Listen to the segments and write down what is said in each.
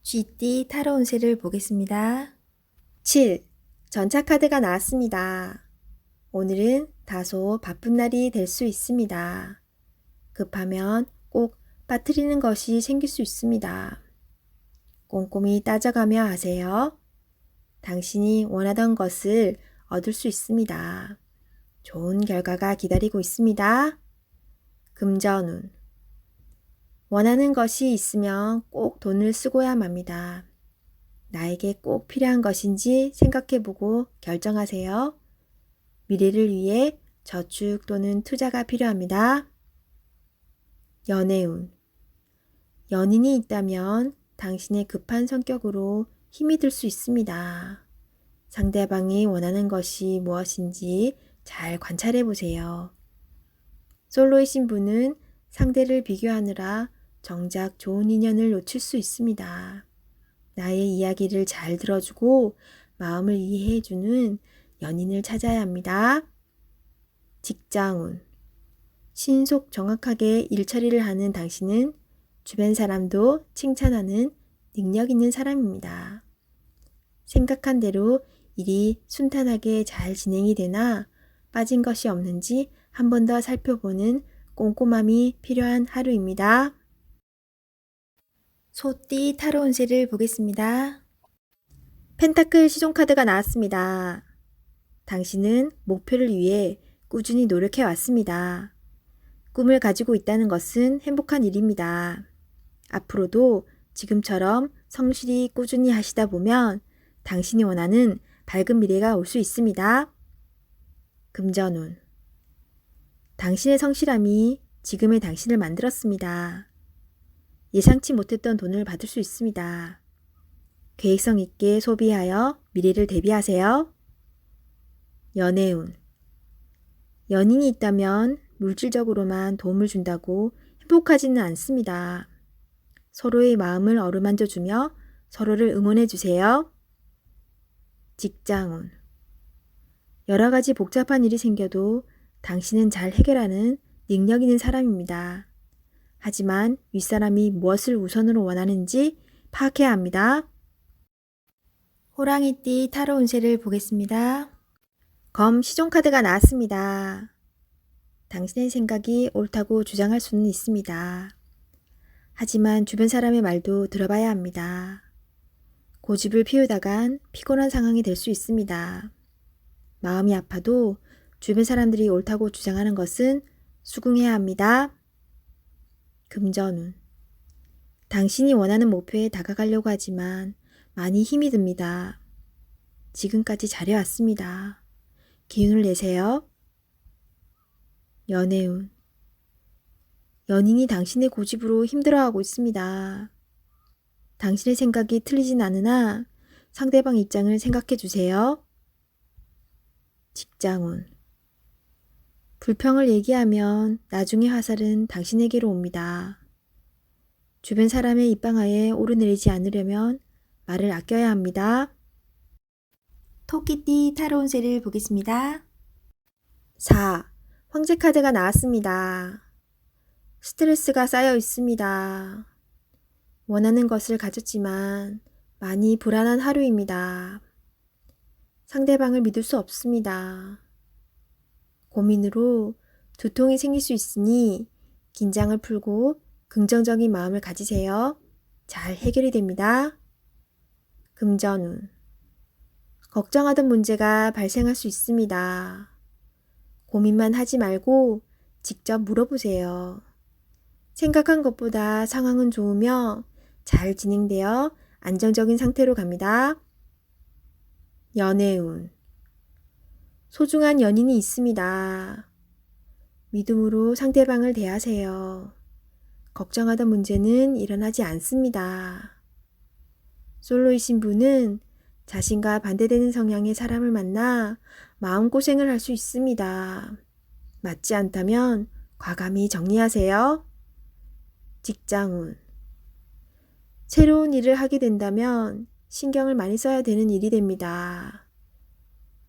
쥐띠 타로 운세를 보겠습니다. 7. 전차카드가 나왔습니다. 오늘은 다소 바쁜 날이 될 수 있습니다. 급하면 꼭 빠뜨리는 것이 생길 수 있습니다. 꼼꼼히 따져가며 하세요. 당신이 원하던 것을 얻을 수 있습니다. 좋은 결과가 기다리고 있습니다. 금전운. 원하는 것이 있으면 꼭 돈을 쓰고야 맙니다. 나에게 꼭 필요한 것인지 생각해보고 결정하세요. 미래를 위해 저축 또는 투자가 필요합니다. 연애운. 연인이 있다면 당신의 급한 성격으로 힘이 들 수 있습니다. 상대방이 원하는 것이 무엇인지 잘 관찰해 보세요. 솔로이신 분은 상대를 비교하느라 정작 좋은 인연을 놓칠 수 있습니다. 나의 이야기를 잘 들어주고 마음을 이해해주는 연인을 찾아야 합니다. 직장운. 신속 정확하게 일처리를 하는 당신은 주변 사람도 칭찬하는 능력 있는 사람입니다. 생각한 대로 일이 순탄하게 잘 진행이 되나 빠진 것이 없는지 한 번 더 살펴보는 꼼꼼함이 필요한 하루입니다. 소띠 타로 운세를 보겠습니다. 펜타클 시종카드가 나왔습니다. 당신은 목표를 위해 꾸준히 노력해 왔습니다. 꿈을 가지고 있다는 것은 행복한 일입니다. 앞으로도 지금처럼 성실히 꾸준히 하시다 보면 당신이 원하는 밝은 미래가 올 수 있습니다. 금전운. 당신의 성실함이 지금의 당신을 만들었습니다. 예상치 못했던 돈을 받을 수 있습니다. 계획성 있게 소비하여 미래를 대비하세요. 연애운. 연인이 있다면 물질적으로만 도움을 준다고 행복하지는 않습니다. 서로의 마음을 어루만져 주며 서로를 응원해 주세요. 직장운. 여러 가지 복잡한 일이 생겨도 당신은 잘 해결하는 능력 있는 사람입니다. 하지만 윗사람이 무엇을 우선으로 원하는지 파악해야 합니다. 호랑이띠 타로 운세를 보겠습니다. 검 시종카드가 나왔습니다. 당신의 생각이 옳다고 주장할 수는 있습니다. 하지만 주변 사람의 말도 들어봐야 합니다. 고집을 피우다간 피곤한 상황이 될 수 있습니다. 마음이 아파도 주변 사람들이 옳다고 주장하는 것은 수긍해야 합니다. 금전운. 당신이 원하는 목표에 다가가려고 하지만 많이 힘이 듭니다. 지금까지 잘해왔습니다. 기운을 내세요. 연애운. 연인이 당신의 고집으로 힘들어하고 있습니다. 당신의 생각이 틀리진 않으나 상대방 입장을 생각해 주세요. 직장운. 불평을 얘기하면 나중에 화살은 당신에게로 옵니다. 주변 사람의 입방아에 오르내리지 않으려면 말을 아껴야 합니다. 토끼띠 타로 운세를 보겠습니다. 4. 황제 카드가 나왔습니다. 스트레스가 쌓여 있습니다. 원하는 것을 가졌지만 많이 불안한 하루입니다. 상대방을 믿을 수 없습니다. 고민으로 두통이 생길 수 있으니 긴장을 풀고 긍정적인 마음을 가지세요. 잘 해결이 됩니다. 금전운. 걱정하던 문제가 발생할 수 있습니다. 고민만 하지 말고 직접 물어보세요. 생각한 것보다 상황은 좋으며 잘 진행되어 안정적인 상태로 갑니다. 연애운. 소중한 연인이 있습니다. 믿음으로 상대방을 대하세요. 걱정하던 문제는 일어나지 않습니다. 솔로이신 분은 자신과 반대되는 성향의 사람을 만나 마음고생을 할 수 있습니다. 맞지 않다면 과감히 정리하세요. 직장운. 새로운 일을 하게 된다면 신경을 많이 써야 되는 일이 됩니다.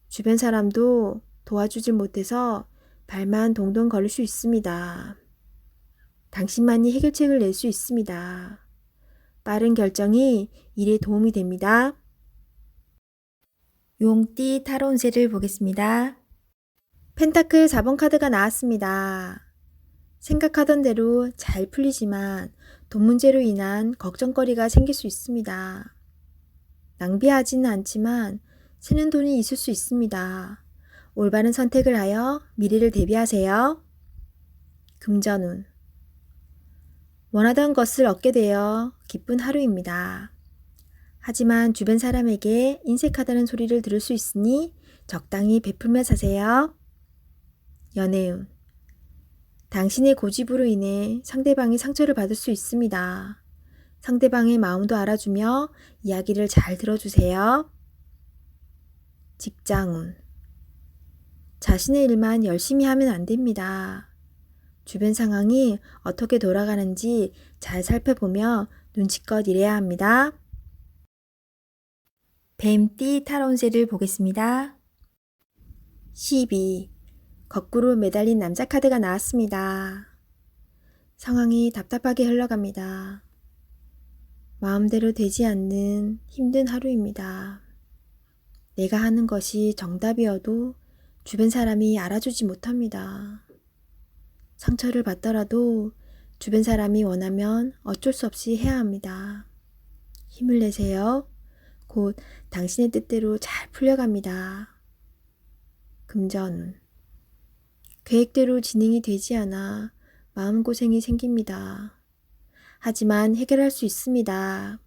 주변 사람도 도와주질 못해서 발만 동동 걸릴 수 있습니다. 당신만이 해결책을 낼 수 있습니다. 빠른 결정이 일에 도움이 됩니다. 용띠 타로 운세를 보겠습니다. 펜타클 4번 카드가 나왔습니다. 생각하던 대로 잘 풀리지만 돈 문제로 인한 걱정거리가 생길 수 있습니다. 낭비하지는 않지만 새는 돈이 있을 수 있습니다. 올바른 선택을 하여 미래를 대비하세요. 금전운. 원하던 것을 얻게 되어 기쁜 하루입니다. 하지만 주변 사람에게 인색하다는 소리를 들을 수 있으니 적당히 베풀며 사세요. 연애운. 당신의 고집으로 인해 상대방이 상처를 받을 수 있습니다. 상대방의 마음도 알아주며 이야기를 잘 들어주세요. 직장운. 자신의 일만 열심히 하면 안 됩니다. 주변 상황이 어떻게 돌아가는지 잘 살펴보며 눈치껏 일해야 합니다. 뱀띠 타로 운세를 보겠습니다. 12. 거꾸로 매달린 남자 카드가 나왔습니다. 상황이 답답하게 흘러갑니다. 마음대로 되지 않는 힘든 하루입니다. 내가 하는 것이 정답이어도 주변 사람이 알아주지 못합니다. 상처를 받더라도 주변 사람이 원하면 어쩔 수 없이 해야 합니다. 힘을 내세요. 곧 당신의 뜻대로 잘 풀려갑니다. 금전운. 계획대로 진행이 되지 않아 마음고생이 생깁니다. 하지만 해결할 수 있습니다.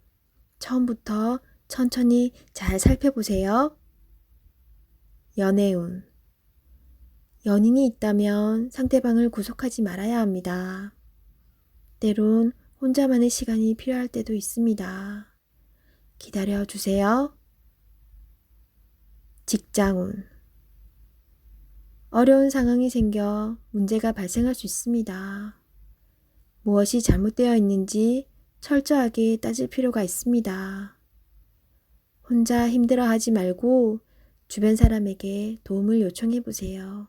처음부터 천천히 잘 살펴보세요. 연애운. 연인이 있다면 상대방을 구속하지 말아야 합니다. 때론 혼자만의 시간이 필요할 때도 있습니다. 기다려 주세요. 직장운. 어려운 상황이 생겨 문제가 발생할 수 있습니다. 무엇이 잘못되어 있는지 철저하게 따질 필요가 있습니다. 혼자 힘들어하지 말고 주변 사람에게 도움을 요청해 보세요.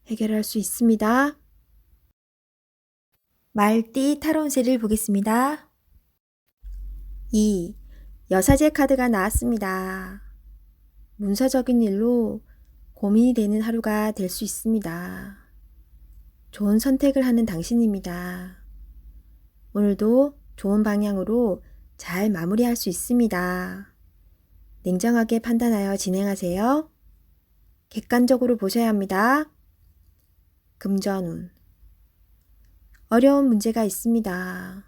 해결할 수 있습니다. 말띠 타로 운세를 보겠습니다. 2. 여사제 카드가 나왔습니다. 문서적인 일로 고민이 되는 하루가 될 수 있습니다. 좋은 선택을 하는 당신입니다. 오늘도 좋은 방향으로 잘 마무리할 수 있습니다. 냉정하게 판단하여 진행하세요. 객관적으로 보셔야 합니다. 금전운. 어려운 문제가 있습니다.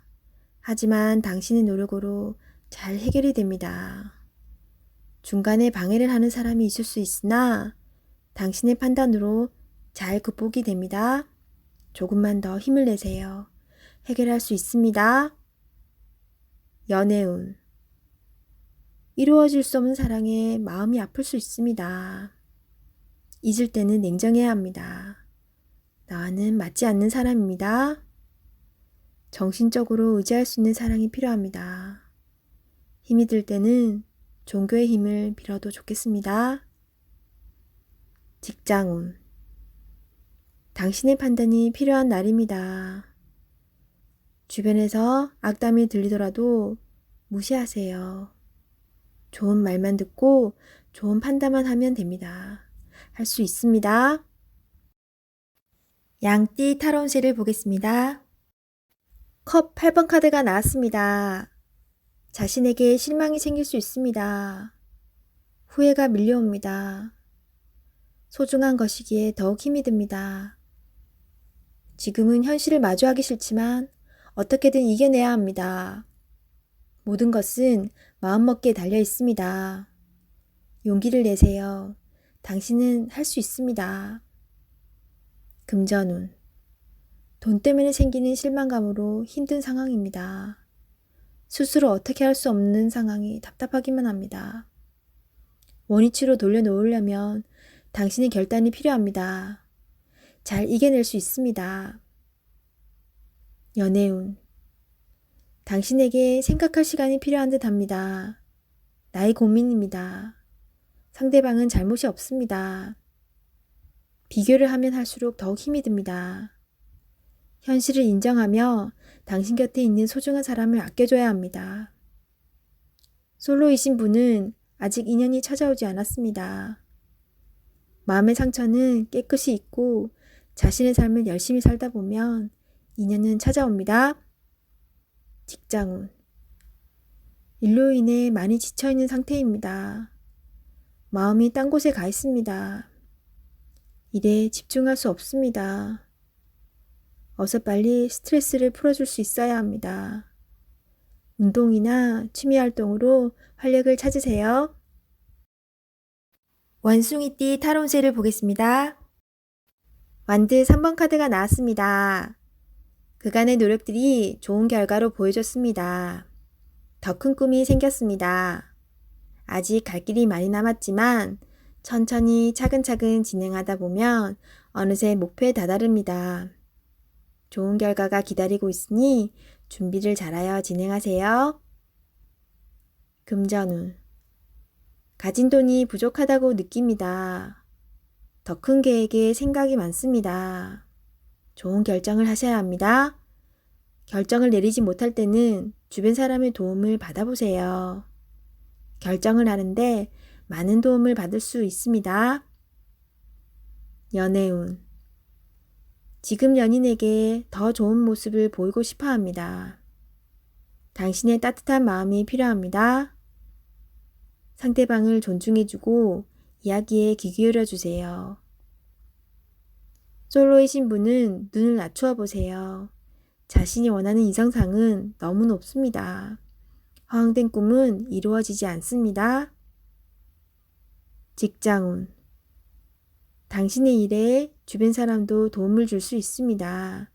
하지만 당신의 노력으로 잘 해결이 됩니다. 중간에 방해를 하는 사람이 있을 수 있으나 당신의 판단으로 잘 극복이 됩니다. 조금만 더 힘을 내세요. 해결할 수 있습니다. 연애운. 이루어질 수 없는 사랑에 마음이 아플 수 있습니다. 잊을 때는 냉정해야 합니다. 나와는 맞지 않는 사람입니다. 정신적으로 의지할 수 있는 사랑이 필요합니다. 힘이 들 때는 종교의 힘을 빌어도 좋겠습니다. 직장운. 당신의 판단이 필요한 날입니다. 주변에서 악담이 들리더라도 무시하세요. 좋은 말만 듣고 좋은 판단만 하면 됩니다. 할 수 있습니다. 양띠 타로 운세를 보겠습니다. 컵 8번 카드가 나왔습니다. 자신에게 실망이 생길 수 있습니다. 후회가 밀려옵니다. 소중한 것이기에 더욱 힘이 듭니다. 지금은 현실을 마주하기 싫지만 어떻게든 이겨내야 합니다. 모든 것은 마음먹기에 달려 있습니다. 용기를 내세요. 당신은 할 수 있습니다. 금전운. 돈 때문에 생기는 실망감으로 힘든 상황입니다. 스스로 어떻게 할 수 없는 상황이 답답하기만 합니다. 원위치로 돌려놓으려면 당신의 결단이 필요합니다. 잘 이겨낼 수 있습니다. 연애운. 당신에게 생각할 시간이 필요한 듯 합니다. 나의 고민입니다. 상대방은 잘못이 없습니다. 비교를 하면 할수록 더욱 힘이 듭니다. 현실을 인정하며 당신 곁에 있는 소중한 사람을 아껴줘야 합니다. 솔로이신 분은 아직 인연이 찾아오지 않았습니다. 마음의 상처는 깨끗이 잊고 자신의 삶을 열심히 살다 보면 인연은 찾아옵니다. 직장운. 일로 인해 많이 지쳐있는 상태입니다. 마음이 딴 곳에 가 있습니다. 일에 집중할 수 없습니다. 어서 빨리 스트레스를 풀어줄 수 있어야 합니다. 운동이나 취미 활동으로 활력을 찾으세요. 원숭이띠 타로운세를 보겠습니다. 완드 3번 카드가 나왔습니다. 그간의 노력들이 좋은 결과로 보여줬습니다. 더 큰 꿈이 생겼습니다. 아직 갈 길이 많이 남았지만 천천히 차근차근 진행하다 보면 어느새 목표에 다다릅니다. 좋은 결과가 기다리고 있으니 준비를 잘하여 진행하세요. 금전운. 가진 돈이 부족하다고 느낍니다. 더 큰 계획에 생각이 많습니다. 좋은 결정을 하셔야 합니다. 결정을 내리지 못할 때는 주변 사람의 도움을 받아보세요. 결정을 하는데 많은 도움을 받을 수 있습니다. 연애운. 지금 연인에게 더 좋은 모습을 보이고 싶어 합니다. 당신의 따뜻한 마음이 필요합니다. 상대방을 존중해주고 이야기에 귀 기울여 주세요. 솔로이신 분은 눈을 낮추어 보세요. 자신이 원하는 이성상은 너무 높습니다. 허황된 꿈은 이루어지지 않습니다. 직장운. 당신의 일에 주변 사람도 도움을 줄 수 있습니다.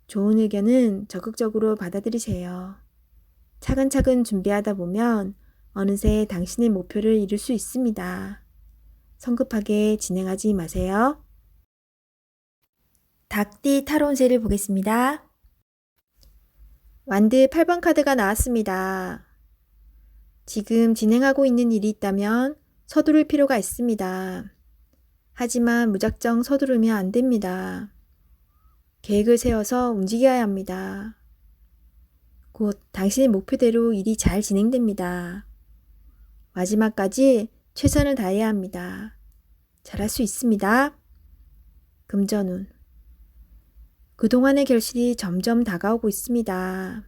좋은 의견은 적극적으로 받아들이세요. 차근차근 준비하다 보면 어느새 당신의 목표를 이룰 수 있습니다. 성급하게 진행하지 마세요. 닭띠 타로운세를 보겠습니다. 완드 8번 카드가 나왔습니다. 지금 진행하고 있는 일이 있다면 서두를 필요가 있습니다. 하지만 무작정 서두르면 안 됩니다. 계획을 세워서 움직여야 합니다. 곧 당신의 목표대로 일이 잘 진행됩니다. 마지막까지 최선을 다해야 합니다. 잘할 수 있습니다. 금전운. 그동안의 결실이 점점 다가오고 있습니다.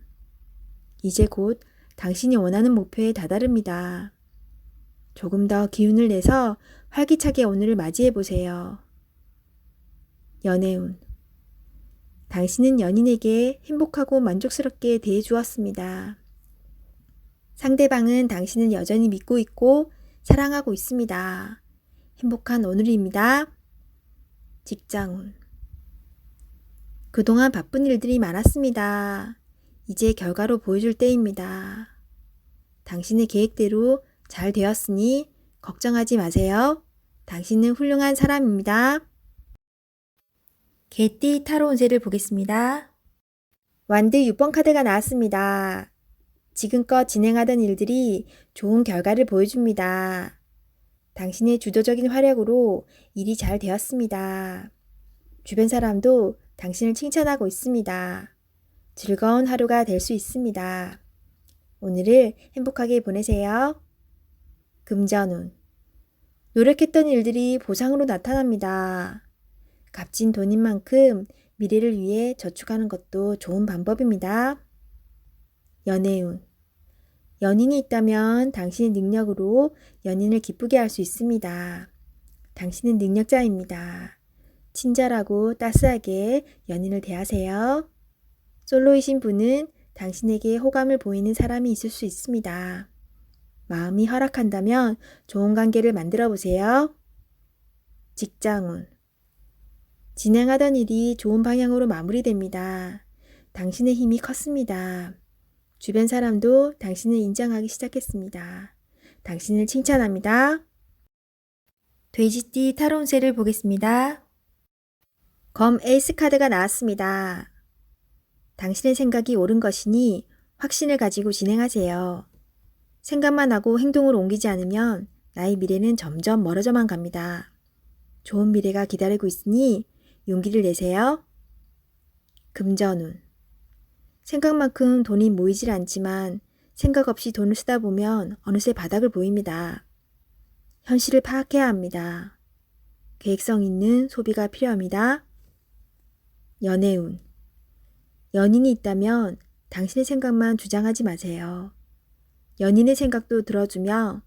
이제 곧 당신이 원하는 목표에 다다릅니다. 조금 더 기운을 내서 활기차게 오늘을 맞이해 보세요. 연애운. 당신은 연인에게 행복하고 만족스럽게 대해 주었습니다. 상대방은 당신을 여전히 믿고 있고 사랑하고 있습니다. 행복한 오늘입니다. 직장운. 그동안 바쁜 일들이 많았습니다. 이제 결과로 보여줄 때입니다. 당신의 계획대로 잘 되었으니 걱정하지 마세요. 당신은 훌륭한 사람입니다. 개띠 타로운세를 보겠습니다. 완드 6번 카드가 나왔습니다. 지금껏 진행하던 일들이 좋은 결과를 보여줍니다. 당신의 주도적인 활약으로 일이 잘 되었습니다. 주변 사람도 당신을 칭찬하고 있습니다. 즐거운 하루가 될 수 있습니다. 오늘을 행복하게 보내세요. 금전운. 노력했던 일들이 보상으로 나타납니다. 값진 돈인 만큼 미래를 위해 저축하는 것도 좋은 방법입니다. 연애운. 연인이 있다면 당신의 능력으로 연인을 기쁘게 할 수 있습니다. 당신은 능력자입니다. 친절하고 따스하게 연인을 대하세요. 솔로이신 분은 당신에게 호감을 보이는 사람이 있을 수 있습니다. 마음이 허락한다면 좋은 관계를 만들어 보세요. 직장운. 진행하던 일이 좋은 방향으로 마무리됩니다. 당신의 힘이 컸습니다. 주변 사람도 당신을 인정하기 시작했습니다. 당신을 칭찬합니다. 돼지띠 타로운세를 보겠습니다. 검 에이스 카드가 나왔습니다. 당신의 생각이 옳은 것이니 확신을 가지고 진행하세요. 생각만 하고 행동으로 옮기지 않으면 나의 미래는 점점 멀어져만 갑니다. 좋은 미래가 기다리고 있으니 용기를 내세요. 금전운. 생각만큼 돈이 모이질 않지만 생각 없이 돈을 쓰다 보면 어느새 바닥을 보입니다. 현실을 파악해야 합니다. 계획성 있는 소비가 필요합니다. 연애운. 연인이 있다면 당신의 생각만 주장하지 마세요. 연인의 생각도 들어주며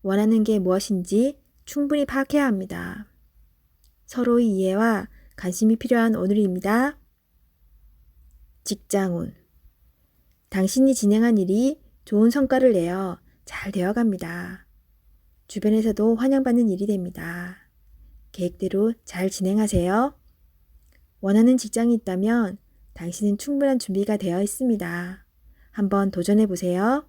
원하는 게 무엇인지 충분히 파악해야 합니다. 서로의 이해와 관심이 필요한 오늘입니다. 직장운. 당신이 진행한 일이 좋은 성과를 내어 잘 되어갑니다. 주변에서도 환영받는 일이 됩니다. 계획대로 잘 진행하세요. 원하는 직장이 있다면 당신은 충분한 준비가 되어 있습니다. 한번 도전해 보세요.